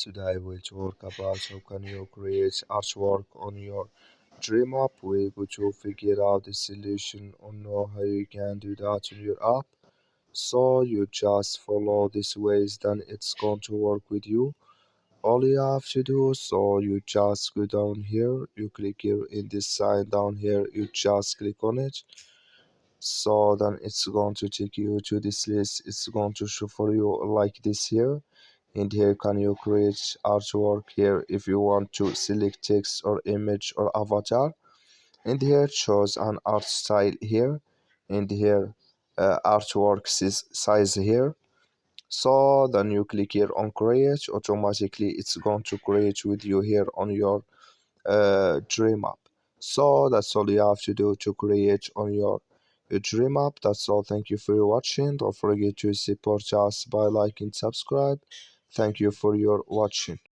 Today we'll talk about how can you create artwork on your dream app. We're going to figure out the solution on how you can do that on your app. So you just follow these ways, then it's going to work with you. All you have to do, so you just go down here, you click here in this sign down here, you just click on it. So then it's going to take you to this list. It's going to show for you like this here, and here can you create artwork here if you want to select text or image or avatar, and here it shows an art style here, and here artwork size here. So then you click here on create, automatically it's going to create with you here on your dream app. So that's all you have to do to create on your dream app. That's all. Thank you for watching. Don't forget to support us by liking, subscribe. Thank you for your watching.